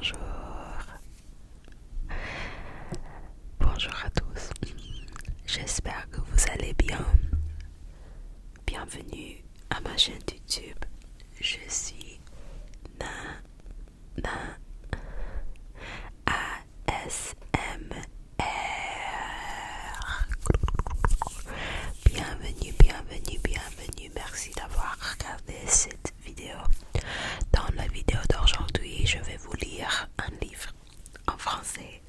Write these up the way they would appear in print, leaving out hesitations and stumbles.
bonjour. Bonjour à tous. J'espère que vous allez bien. Bienvenue à ma chaîne YouTube. Je suis Nana ASMR. Bienvenue. Merci d'avoir regardé cette vidéo. Dans la vidéo d'aujourd'hui, je vais vous lire un livre en français.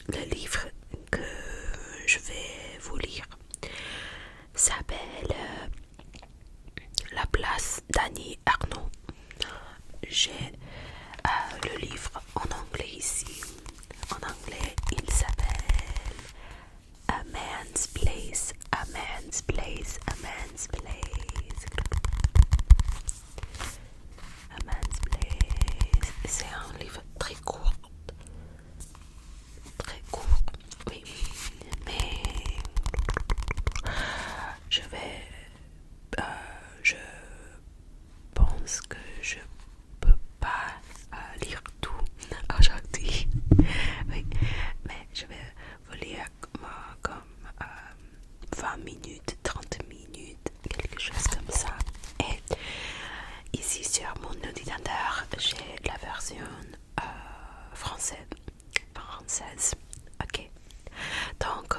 Le livre que je vais vous lire s'appelle La place d'Annie Ernaux. J'ai le livre en anglais ici. En anglais, il s'appelle A Man's Place. A Man's Place. A Man's Place. A Man's Place. C'est un livre très court. Très court, oui. Mais je pense que je peux pas lire tout aujourd'hui. Oui, mais je vais vous lire comme 20 minutes, 30 minutes, quelque chose comme ça. Et ici sur mon ordinateur, j'ai la version française. Ok. Donc,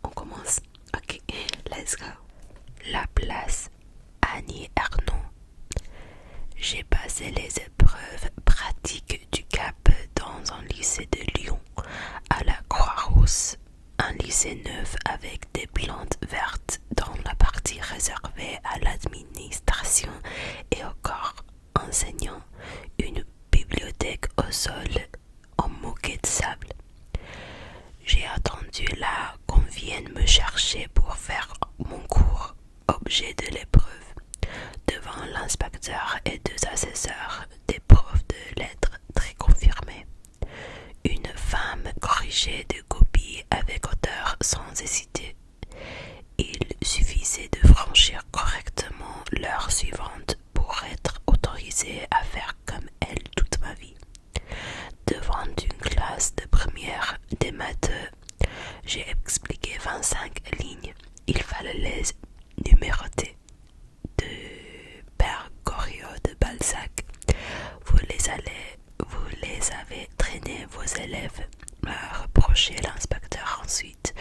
on commence. Ok, let's go. La place Annie Ernaux. J'ai passé les épreuves pratiques du CAP dans un lycée de Lyon, à la Croix-Rousse, un lycée neuf avec des plantes vertes dans la partie réservée à l'administration et au corps enseignant, une bibliothèque au sol en moquette de sable. J'ai attendu là qu'on vienne me chercher pour faire mon cours, objet de l'épreuve, devant l'inspecteur et deux assesseurs, des profs de lettres très confirmés. Une femme corrigeait des copies avec hauteur sans hésiter. Il suffisait de franchir correctement l'heure suivante pour être autorisé à faire comme elle toute ma vie. Devant une classe de première des maths, j'ai expliqué 25 lignes. Il fallait les numéroter. De Père Goriot de Balzac. Vous les avez traînés, vos élèves, m'a reproché l'inspecteur ensuite.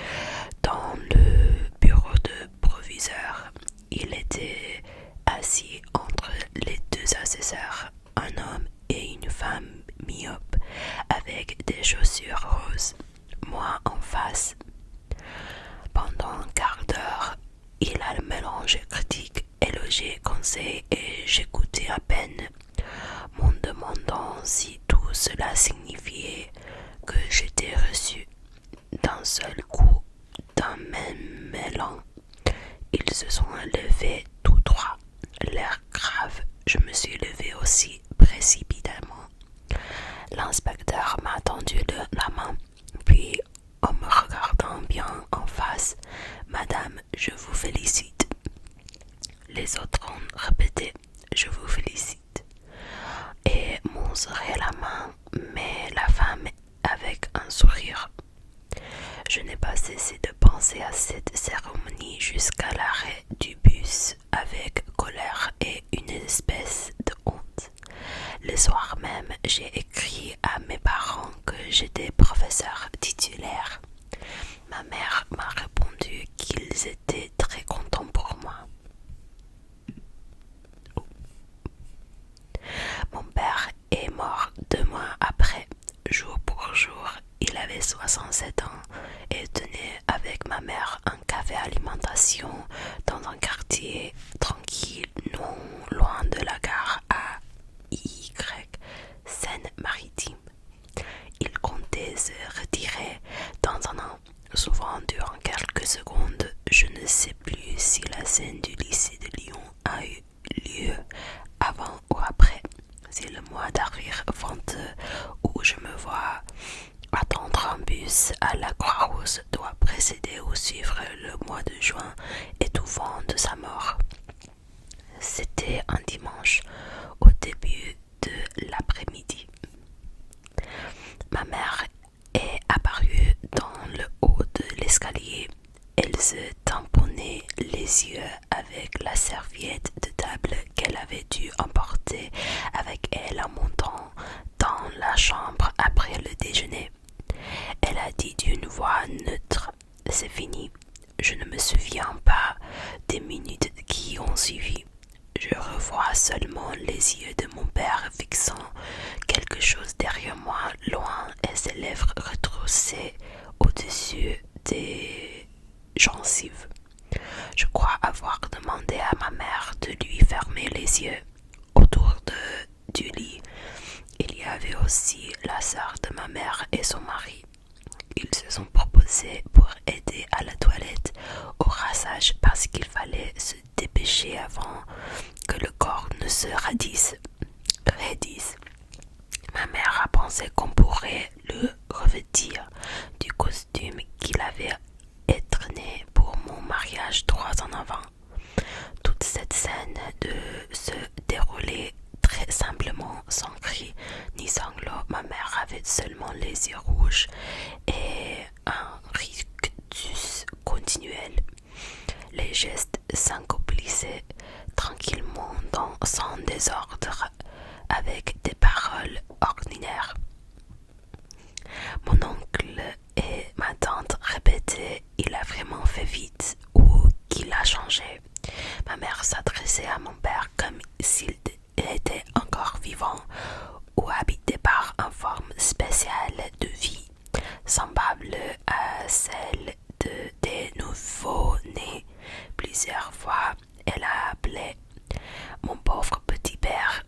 Dans le bureau de proviseur, il était assis entre les deux assesseurs, un homme et une femme myope, avec des chaussures roses. Moi en face. Pendant un quart d'heure, il a le mélange critique, élogié, conseil et j'écoutais à peine, m'en demandant si tout cela signifiait que j'étais reçu. D'un seul coup, d'un même élan, ils se sont levés tous trois, l'air grave. Je me suis levé aussi précipitamment. L'inspecteur m'a tendu la main, puis en me regardant bien en face, Madame, je vous félicite. Les autres ont répété, je vous félicite. Et m'ont serré la main, mais la femme avec un sourire. Je n'ai pas cessé de penser à cette cérémonie jusqu'à l'arrêt du bus avec colère et une espèce de honte. Le soir même, j'ai écrit à mes parents que j'étais professeur titulaire. Ma mère m'a répondu qu'ils étaient très contents pour moi. Mon père est mort 2 mois après, jour pour jour. Il avait 67 ans et tenait avec ma mère un café alimentation dans un quartier tranquille, non loin de la gare à Y, Seine-Maritime. Il comptait se retirer dans un an. Souvent, durant quelques secondes, je ne sais plus si la scène du lycée de Lyon a eu lieu avant ou après. C'est le mois d'avril 22 où je me vois attendre un bus à la Croix-Rousse doit précéder ou suivre le mois de juin étouffant de sa mort. C'était un dimanche. Au début l'escalier. Elle se tamponnait les yeux avec la serviette de table qu'elle avait dû emporter avec elle en montant dans la chambre après le déjeuner. Elle a dit d'une voix neutre: c'est fini. Je ne me souviens pas des minutes qui ont suivi. Je revois seulement les yeux de mon père fixant quelque chose derrière moi, loin, et ses lèvres retroussées au-dessus des gencives. Je crois avoir demandé à ma mère de lui fermer les yeux. Autour du lit, il y avait aussi la sœur de ma mère et son mari. Ils se sont proposés pour aider à la toilette au rassage parce qu'il fallait se dépêcher avant que le corps ne se raidisse. Ma mère a pensé qu'on pourrait le revêtir du costume qu'il avait étrené pour mon mariage 3 ans avant. Toute cette scène de se dérouler très simplement, sans cri ni sanglots. Ma mère avait seulement les yeux rouges et un rictus continuel. Les gestes s'accompissaient tranquillement sans désordre, avec des paroles ordinaires. Mon oncle et ma tante répétaient: il a vraiment fait vite ou qu'il a changé. Ma mère s'adressait à mon père comme s'il était encore vivant ou habité par une forme spéciale de vie, semblable à celle des nouveaux-nés. Plusieurs fois, elle a appelé mon pauvre petit père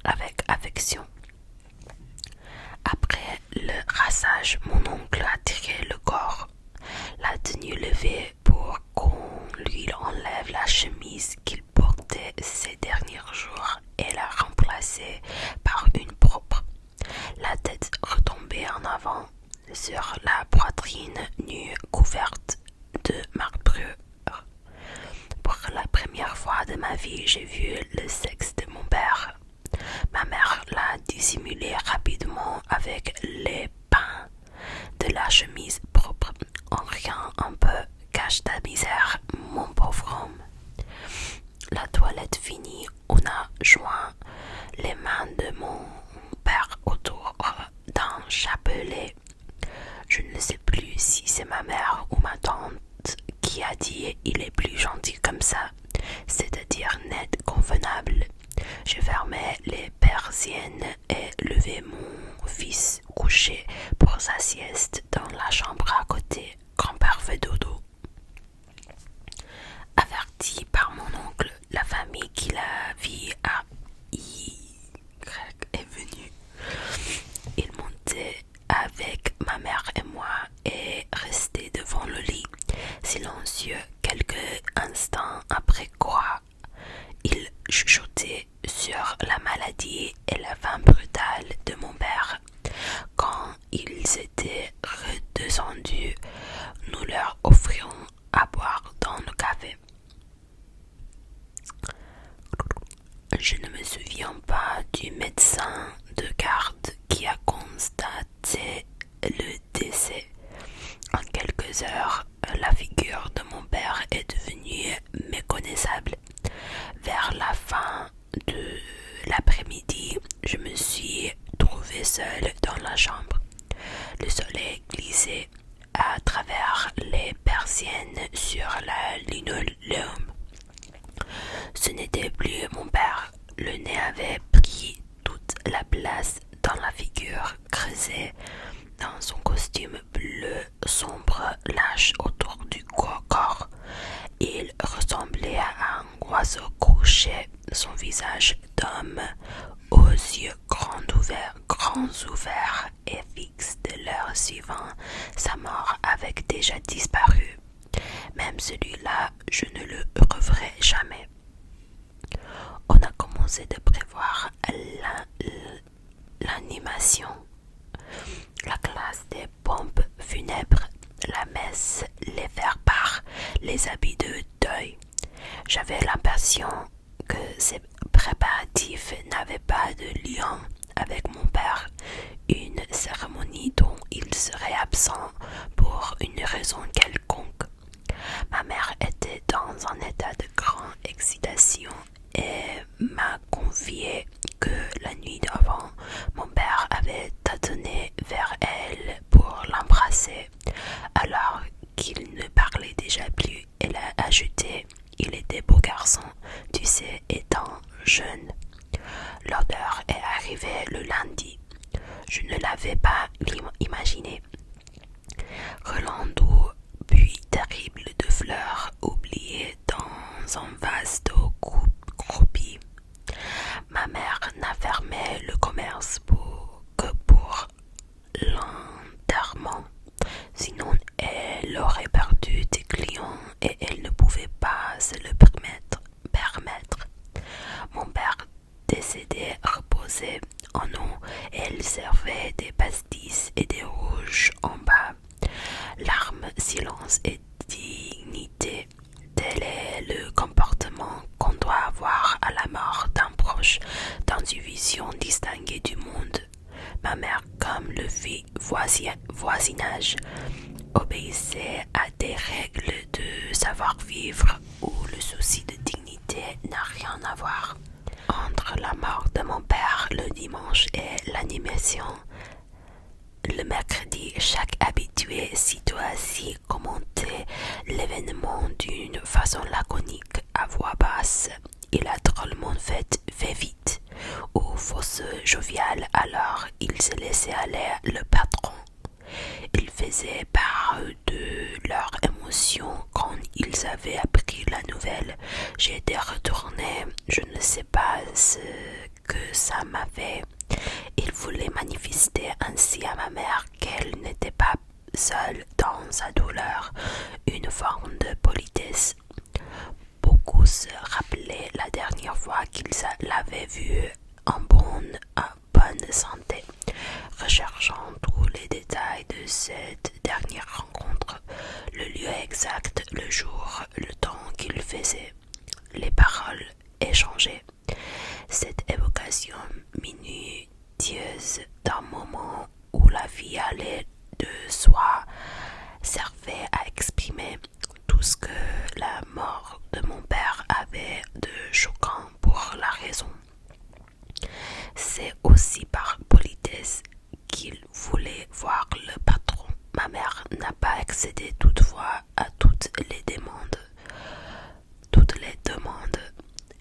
avec affection. Après le rassage, mon oncle a tiré le corps, la tenue levée pour qu'on lui enlève la chemise qu'il portait ces derniers jours et la remplacée par une propre. La tête retombée en avant sur la poitrine nue couverte de marbrure. Pour la première fois de ma vie, j'ai vu le sexe de mon père. Ma mère l'a dissimulé rapidement avec les pins de la chemise propre. En riant un peu: cache ta misère, mon pauvre homme. La toilette finie, on a joint les mains de mon père autour d'un chapelet. Je ne sais plus si c'est ma mère ou ma tante qui a dit: il est plus gentil comme ça, c'est-à-dire net, convenable. Je fermais les persiennes et levais mon fils couché pour sa sieste dans la chambre à côté. Grand-père fait dodo. Averti par mon oncle, la famille qui la vit à Y est venue. Il montait avec ma mère et moi et restait devant le lit, silencieux, quelques instants, après quoi il chuchotait sur la maladie et la fin brutale de mon père. Quand ils étaient redescendus, nous leur offrions à boire dans le café. Je ne me souviens pas du médecin de garde qui a constaté le décès. En quelques heures, la figure de mon père est devenue méconnaissable. Vers la fin de l'après-midi, je me suis trouvée seule dans la chambre. Le soleil glissait à travers les persiennes sur la linoléum. Ce n'était plus mon père. Le nez avait pris toute la place dans la figure creusée dans son costume bleu sombre lâche autour du corps. Il ressemblait à un oiseau couché, son visage d'homme aux yeux grands ouverts et fixes de l'heure suivant sa mort avait déjà disparu. Même celui-là, je ne le reverrai jamais. On a commencé de prévoir l'animation, la classe des pompes funèbres, la messe, les faire-part, les habits de deuil. J'avais l'impression que ces préparatifs n'avaient pas de lien avec mon père, une cérémonie dont il serait absent pour une raison quelconque. Ma mère était dans un état de grande excitation et m'a confié que la nuit d'avant, mon père avait tâtonné vers elle pour l'embrasser. Alors qu'il ne parlait déjà plus, elle a ajouté: il était beau garçon, tu sais, étant jeune. L'odeur est arrivée le lundi. Je ne l'avais pas imaginé. Relent doux, puis terrible de fleurs oubliées dans un vase d'eau croupie. Ma mère n'a fermé le commerce que pour l'enterrement. Sinon, elle aurait perdu des clients et elle ne pouvait pas se le permettre. Mon père décédé reposait en eau et elle servait des pastis et des rouges en bas. Larmes, silence et dignité, tel est le comportement qu'on doit avoir à la mort d'un proche dans une vision distinguée du monde. Ma mère, comme le voisinage, obéissait à des règles de savoir-vivre où le souci de dignité n'a rien à voir. Entre la mort de mon père le dimanche et l'animation, le mercredi, chaque habitué sitôt assis commentait l'événement d'une façon laconique, à voix basse. Il a drôlement fait vite, ou fausse jovial, alors il se laissait aller le patron. Ils faisaient part de leur émotion quand ils avaient appris la nouvelle. J'ai été retournée, je ne sais pas ce que ça m'avait. Il voulait manifester ainsi à ma mère qu'elle n'était pas seule dans sa douleur, une forme de politesse. Beaucoup se rappelaient la dernière fois qu'ils l'avaient vue en bonne santé. Recherchant tous les détails de cette dernière rencontre, le lieu exact, le jour, le temps qu'il faisait, les paroles échangées. Cette évocation minutieuse d'un moment où la vie allait de soi servait à exprimer tout ce que la mort de mon père avait de choquant pour la raison. C'est aussi par politesse qu'il voulait voir le patron. Ma mère n'a pas accédé toutefois à toutes les demandes.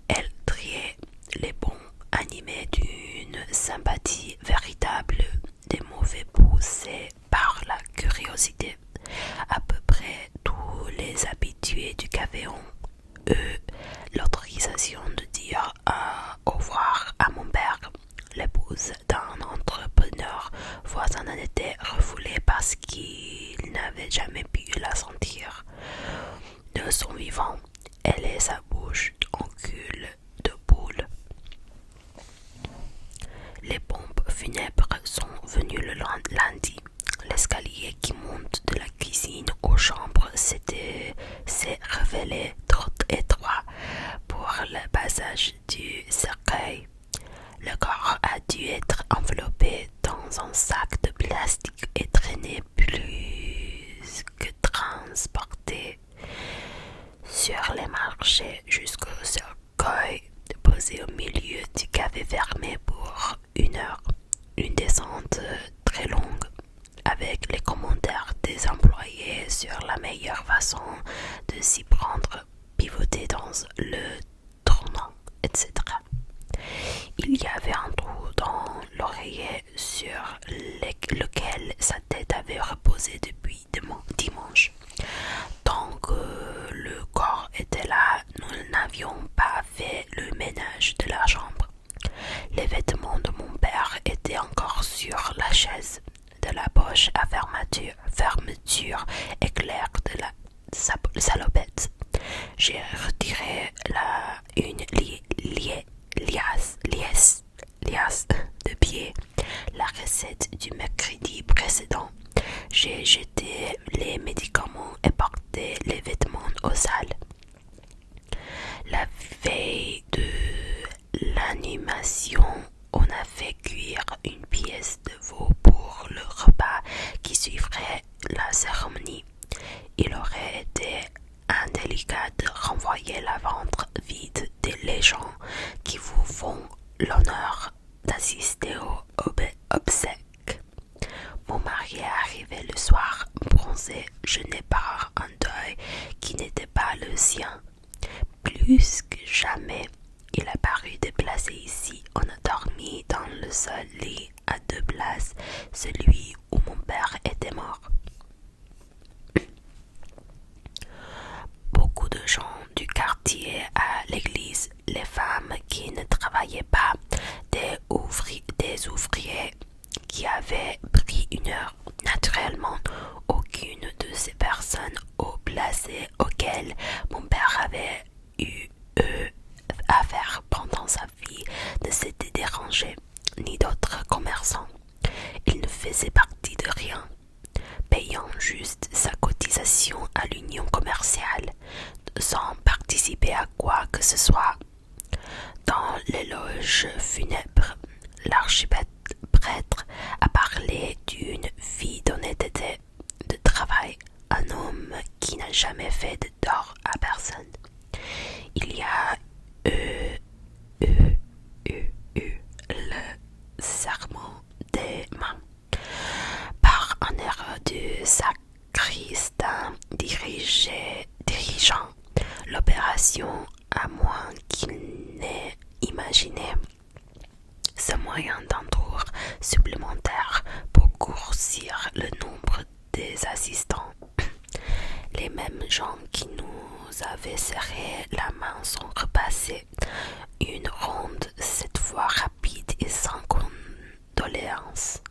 Elle triait les bons, animés d'une sympathie véritable, des mauvais poussés par la curiosité. À peu près tous les habitués du café ont eu l'autorisation de dire au revoir à mon père. L'épouse d'un entrepreneur voisin en était refoulée parce qu'il n'avait jamais pu la sentir de son vivant. Elle et sa bouche en cul de poule. Les pompes funèbres sont venues le lundi. L'escalier qui monte de la cuisine aux chambres s'est révélé trop étroit pour le passage du cercueil. Le corps a dû être enveloppé dans un sac de plastique et traîné plus que transporté sur les marchés jusqu'au cercueil posé au milieu du café fermé pour 1 heure. Une descente très longue avec les commentaires des employés sur la meilleure façon de s'y prendre, pivoter dans le tournant, etc. Il y avait un trou dans l'oreiller sur lequel sa tête avait reposé depuis dimanche. Tant que le corps était là, nous n'avions pas fait le ménage de la chambre. Les vêtements de mon père étaient encore sur la chaise. De la poche à fermeture éclair de la salopette. J'ai retiré une liasse de pieds, la recette du mercredi précédent. J'ai jeté les médicaments et porté les vêtements aux salles. La veille de l'animation, on a fait cuire les gens qui vous font l'honneur d'assister aux obsèques. Mon mari est arrivé le soir, bronzé, gêné par un deuil qui n'était pas le sien. Plus que jamais, il a paru déplacé ici. On a dormi dans le seul lit à 2 places, celui où mon père était mort. Beaucoup de gens du quartier à l'église, les femmes qui ne travaillaient pas, des ouvriers qui avaient pris une heure. Naturellement, aucune de ces personnes haut placées auxquelles mon père avait eu affaire pendant sa vie ne s'était dérangé, ni d'autres commerçants. Il ne faisait partie de rien, payant juste sa cotisation à l'union commerciale, sans participer à quoi que ce soit. Dans l'éloge funèbre, l'archiprêtre a parlé d'une vie d'honnêteté, de travail, un homme qui n'a jamais fait de tort à personne. Il y a le serment des mains. Par un erreur du sacristain dirigeant l'opération, à moins qu'il n'ait imaginé ce moyen d'un tour supplémentaire pour grossir le nombre des assistants. Les mêmes gens qui nous avaient serré la main sont repassés. Une ronde, cette fois rapide et sans condoléances.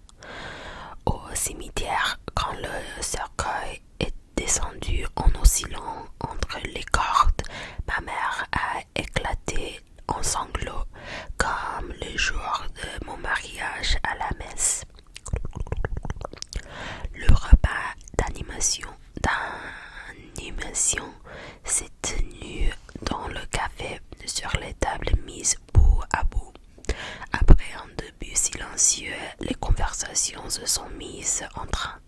Au cimetière, quand le cercueil est descendu en oscillant entre les cordes, ma mère a éclaté en sanglots comme le jour de mon mariage à la messe. Le repas d'animation s'est tenu dans le café sur les tables mises bout à bout. Après un début silencieux, les conversations se sont mises en train.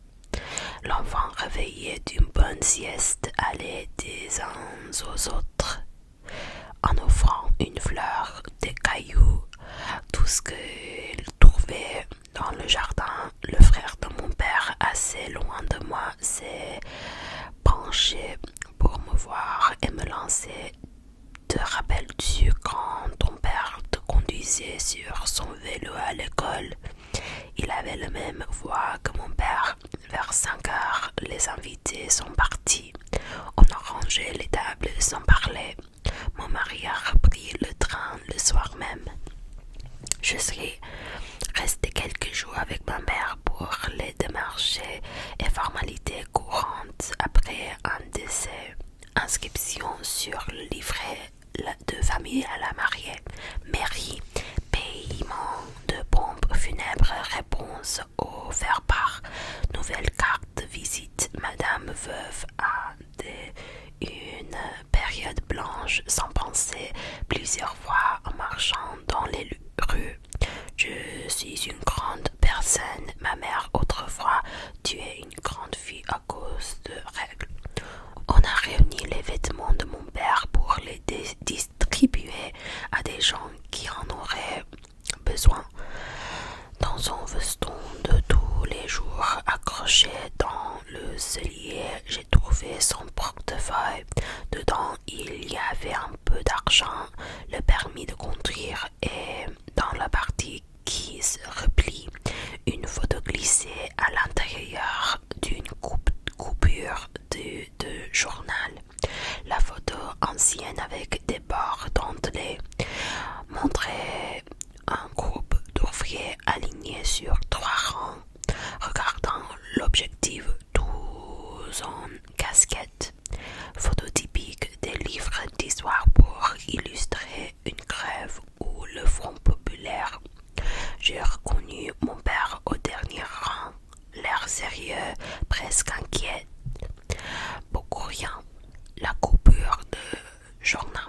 L'enfant réveillé d'une bonne sieste allait des uns aux autres, en offrant une fleur, des cailloux, tout ce qu'il trouvait dans le jardin. Le frère de mon père, assez loin de moi, s'est penché pour me voir et me lancer. Te rappelles-tu quand ton père te conduisait sur son vélo à l'école? Il avait la même voix que mon père. Vers 5 heures, les invités sont partis. On a rangé les tables sans parler. Mon mari a repris le train le soir même. Je suis restée quelques jours avec ma mère pour les démarches et formalités courantes après un décès. Inscription sur le livret de famille à la mariée, mairie, paiement de pompes funèbres, réponse au faire-part, nouvelle carte de visite. Madame veuve a une période blanche sans penser plusieurs fois en marchant dans les rues. Je suis une grande personne, ma mère autrefois, tu es une grande fille à cause de règles. On a réuni les vêtements de mon père pour les distribuer à des gens qui en auraient besoin. Dans son veston de tous les jours accroché dans le cellier, j'ai trouvé son portefeuille. Dedans, il y avait un peu d'argent, le permis de conduire et dans la partie qui se replie, une photo glissée à l'intérieur d'une coupure de journal. La photo ancienne avec des bords dentelés montrait un groupe d'ouvriers alignés sur 3 rangs, regardant l'objectif, tous en casquette. Photo typique des livres d'histoire pour illustrer une grève ou le Front populaire. J'ai reconnu mon père au dernier rang, l'air sérieux, presque inquiet. Beaucoup rien. La coupure de journal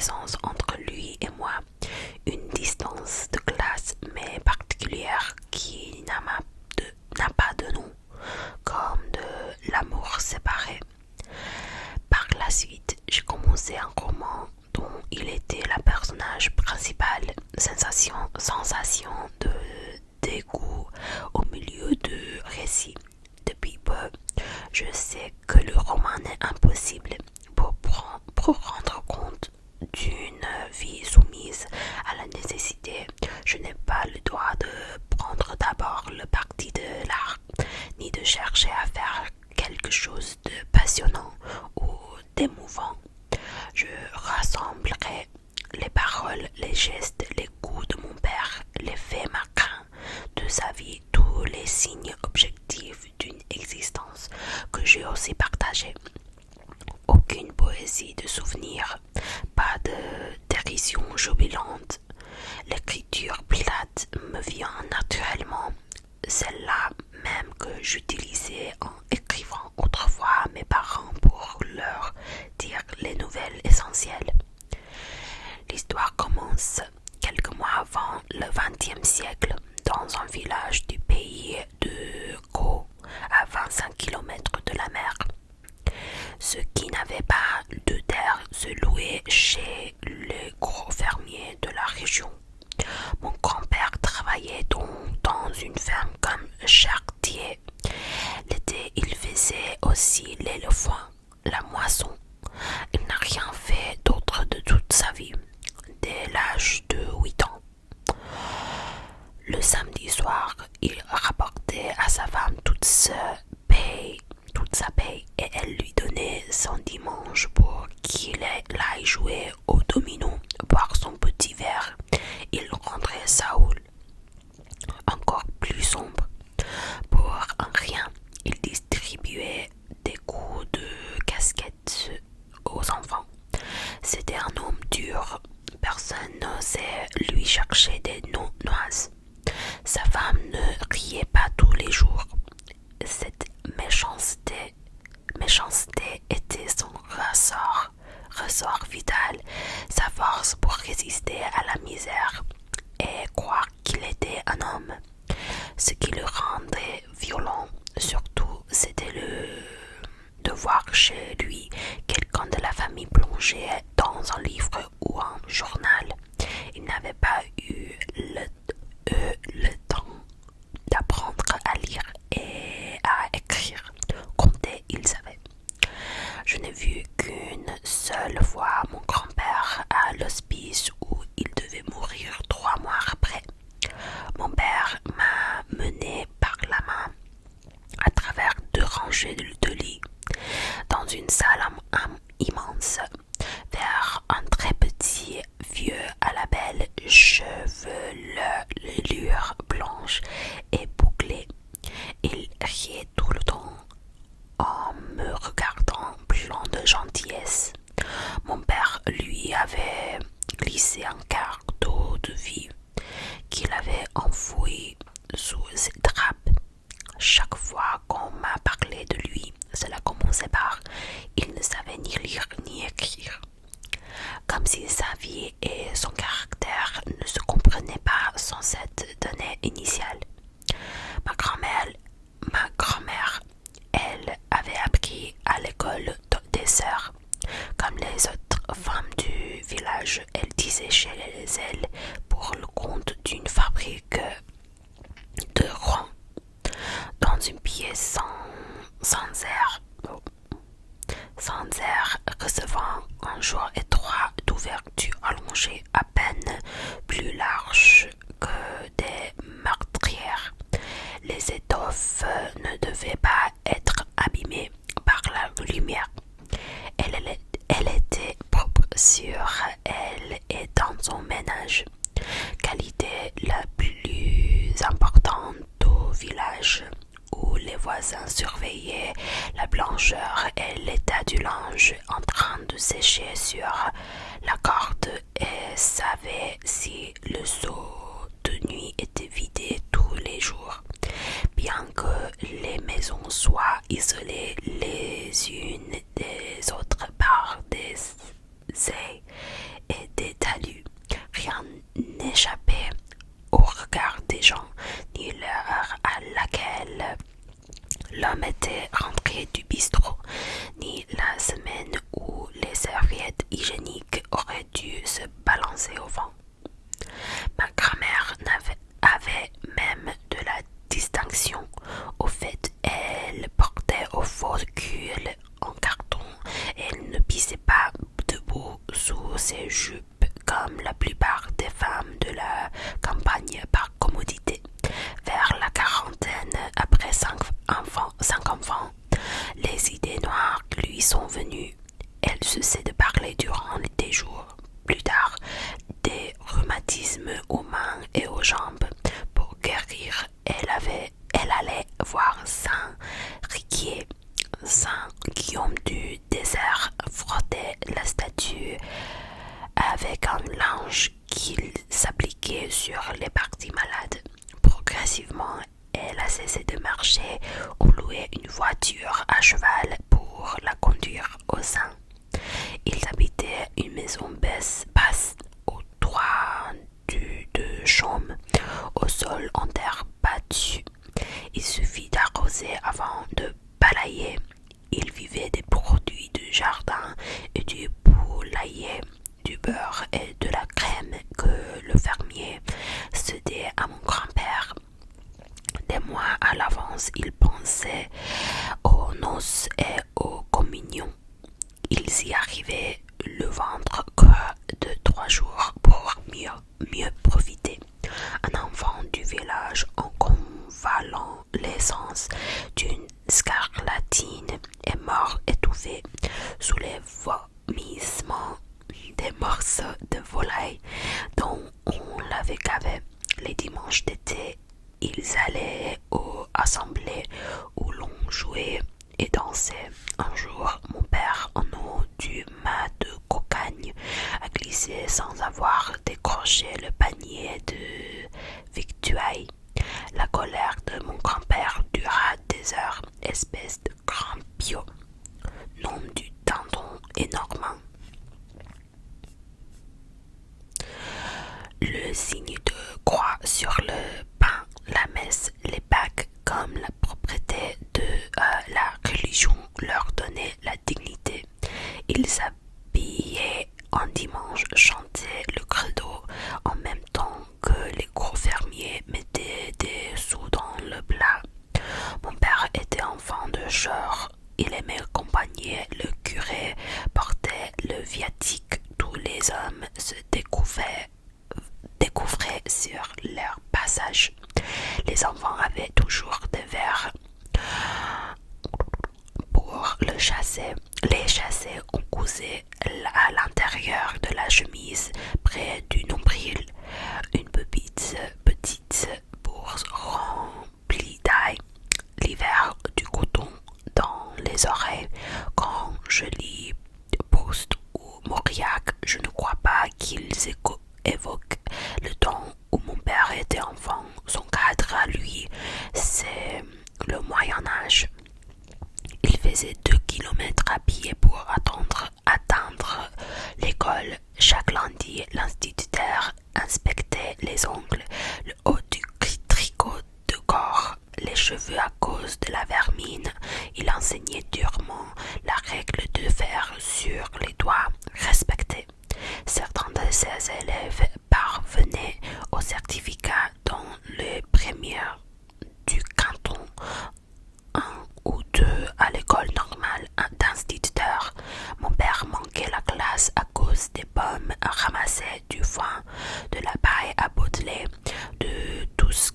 reconnaissance entre lui et moi, une distance de classe mais particulière qui n'a pas de nom, comme de l'amour séparé. Par la suite, j'ai commencé un roman dont il était le personnage principal, sensation de dégoût au milieu de récit. Depuis peu, je sais que le roman est impossible pour rendre compte d'une vie soumise à la nécessité. Je n'ai pas le droit de prendre d'abord le parti de l'art, ni de chercher à faire quelque chose de passionnant ou d'émouvant. Je rassemblerai les paroles, les gestes, les goûts de mon père, les faits marquants de sa vie, tous les signes objectifs d'une existence que j'ai aussi partagée. Aucune poésie de souvenirs, pas de dérision jubilante. L'écriture plate me vient naturellement, celle-là même que j'utilisais en écrivant autrefois à mes parents pour leur dire les nouvelles essentielles. L'histoire commence quelques mois avant le XXe siècle dans un village du pays de Caux, à 25 km de la mer. Ceux qui n'avaient pas de terre se louaient chez les gros fermiers de la région. Mon grand-père travaillait donc dans une ferme comme charretier. L'été, il faisait aussi le foin, la moisson. Il n'a rien fait d'autre de toute sa vie, dès l'âge de 8 ans. Le samedi soir, il rapportait à sa femme toute sa paye et elle lui donnait son dimanche pour qu'il aille jouer au domino, boire son petit verre. Il rentrait Saoul, encore plus sombre. Pour un rien, il distribuait des coups de casquette aux enfants. C'était un homme dur. Personne n'osait lui chercher des noises. Sa femme ne riait pas tous les jours. Cette méchanceté était son ressort vital, sa force pour résister à la misère et croire qu'il était un homme. Ce qui le rendait violent, surtout, c'était de voir chez lui quelqu'un de la famille plongé dans un livre ou un journal. Il n'avait pas eu le temps d'apprendre à lire et à écrire. Compter, il savait. Je n'ai vu qu'une seule fois mon grand-père à l'hospice où il devait mourir 3 mois après. Mon père m'a mené par la main à travers 2 rangées de lits dans une salle immense vers un très petit vieux à la belle chevelure blanche et bouclée. Il riait tout le temps en me regardant plein de gentillesse. Mon père lui avait glissé un quart d'eau de vie qu'il avait enfoui sous ses draps. Chaque fois qu'on m'a parlé de lui, cela commençait par « il ne savait ni lire ni écrire ». Comme si sa vie et son caractère ne se comprenaient pas sans cette donnée initiale. Ma grand-mère, elle, avait appris à l'école des sœurs. Comme les autres femmes du village, elle disait chez elle pour le compte d'une fabrique de Rouen, dans une pièce sans air, recevant un jour étroit d'ouverture allongée à peine plus large que des meurtrières. Les étoffes ne devaient pas être abîmées par la lumière. Elle était propre sur elle et dans son ménage, qualité la plus importante au village, où les voisins surveillaient la blancheur et l'état du linge en train de sécher sur la corde et savaient si le seau de nuit était vidé tous les jours. Bien que les maisons soient isolées les unes des autres par des haies et danser au vent. Ma grand-mère avait même de la distinction. Au fait, elle portait au follicule en carton et elle ne pissait pas debout sous ses jupes comme la plupart des femmes de la campagne par commodité. Vers la quarantaine, après cinq enfants, les idées noires lui sont venues. Elle cessait de parler durant des jours. Plus tard, des rhumatismes aux mains et aux jambes. Pour guérir, elle allait voir Saint-Riquier. Saint-Guillaume du désert frottait la statue avec un linge qu'il s'appliquait sur les parties malades. Progressivement, elle a cessé de marcher ou louait une voiture à cheval pour la conduire au sein. Ils habitaient une maison basse au toit de chaume, au sol en terre battue. Il suffit d'arroser avant de balayer. Ils vivaient des produits du jardin et du poulailler, du beurre et de la crème que le fermier cédait à mon grand-père. Des mois à l'avance, il pensait aux noces et aux communions. Ils y arrivaient le ventre que de 3 jours pour mieux profiter. Un enfant du village en convalescence d'une scarlatine est mort étouffé sous les vomissements des morceaux de volaille dont on l'avait gavé. Les dimanches d'été, ils allaient aux assemblées où l'on jouait et dansait. Un jour, mon père, en eau du mât de cocagne, a glissé sans avoir décroché le panier de victuailles. La colère de mon grand-père dura des heures, espèce de grand piot, nom du tendon énorme. Le signe de croix sur le pain, la messe, les bagues, comme la propriété de la religion leur donnait la dignité. Ils s'habillaient en dimanche, chantaient le credo en même temps que les gros fermiers mettaient des sous dans le plat. Mon père était enfant de chœur. Il aimait accompagner le curé, portait le viatique. Tous les hommes se découvraient sur leur passage. Les enfants avaient toujours des verres pour les chasser. On cousait à l'intérieur de la chemise, près du nombril, une petite bourse remplie d'ail. L'hiver, du coton dans les oreilles. Quand je lis Proust ou Mauriac, je ne crois pas qu'ils évoquent le temps où mon père était enfant. Son cadre à lui, c'est le Moyen-Âge. Il faisait 2 kilomètres à pied pour atteindre l'école. Chaque lundi, l'instituteur inspectait les ongles, le haut du tricot de corps, les cheveux à cause de la vermine. Il enseignait durement la règle de faire sur les doigts respectés. Certains de ses élèves parvenaient au certificat dans les premières du canton, 1 ou 2 à l'école normale d'instituteur. Mon père manquait la classe à cause des pommes ramassées, du foin, de la paille à boteler, de tout ce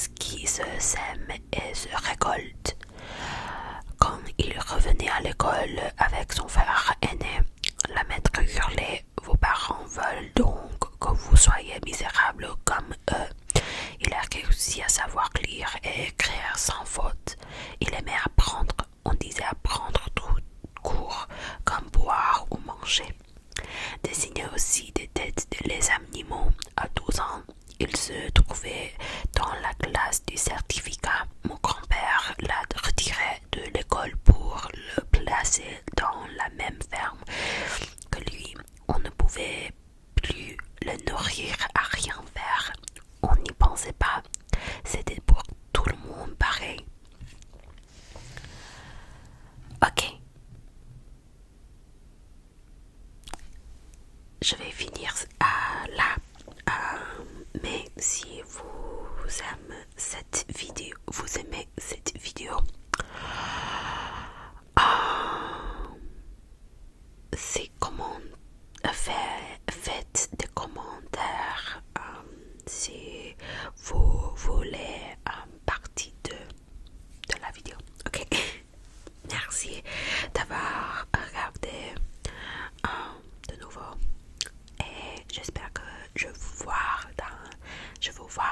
qui se sème et se récolte. Quand il revenait à l'école avec son frère aîné, la maître hurlait: « Vos parents veulent donc que vous soyez misérables comme eux. » Il a réussi à savoir lire et écrire sans faute. Il aimait apprendre. On disait apprendre tout court, comme boire ou manger. Dessinait aussi des têtes de les animaux. À 12 ans, il se trouvait dans la classe du certificat. Mon grand-père l'a retiré de l'école pour le placer dans la même ferme que lui. On ne pouvait plus le nourrir à rien faire. On n'y pensait pas. C'était pour tout le monde pareil. Ok. je vais finir là. Mais si vous aimez cette vidéo, c'est comment faites des commentaires si vous voulez partie de la vidéo. Ok. Merci d'avoir regardé de nouveau et j'espère que je vous vois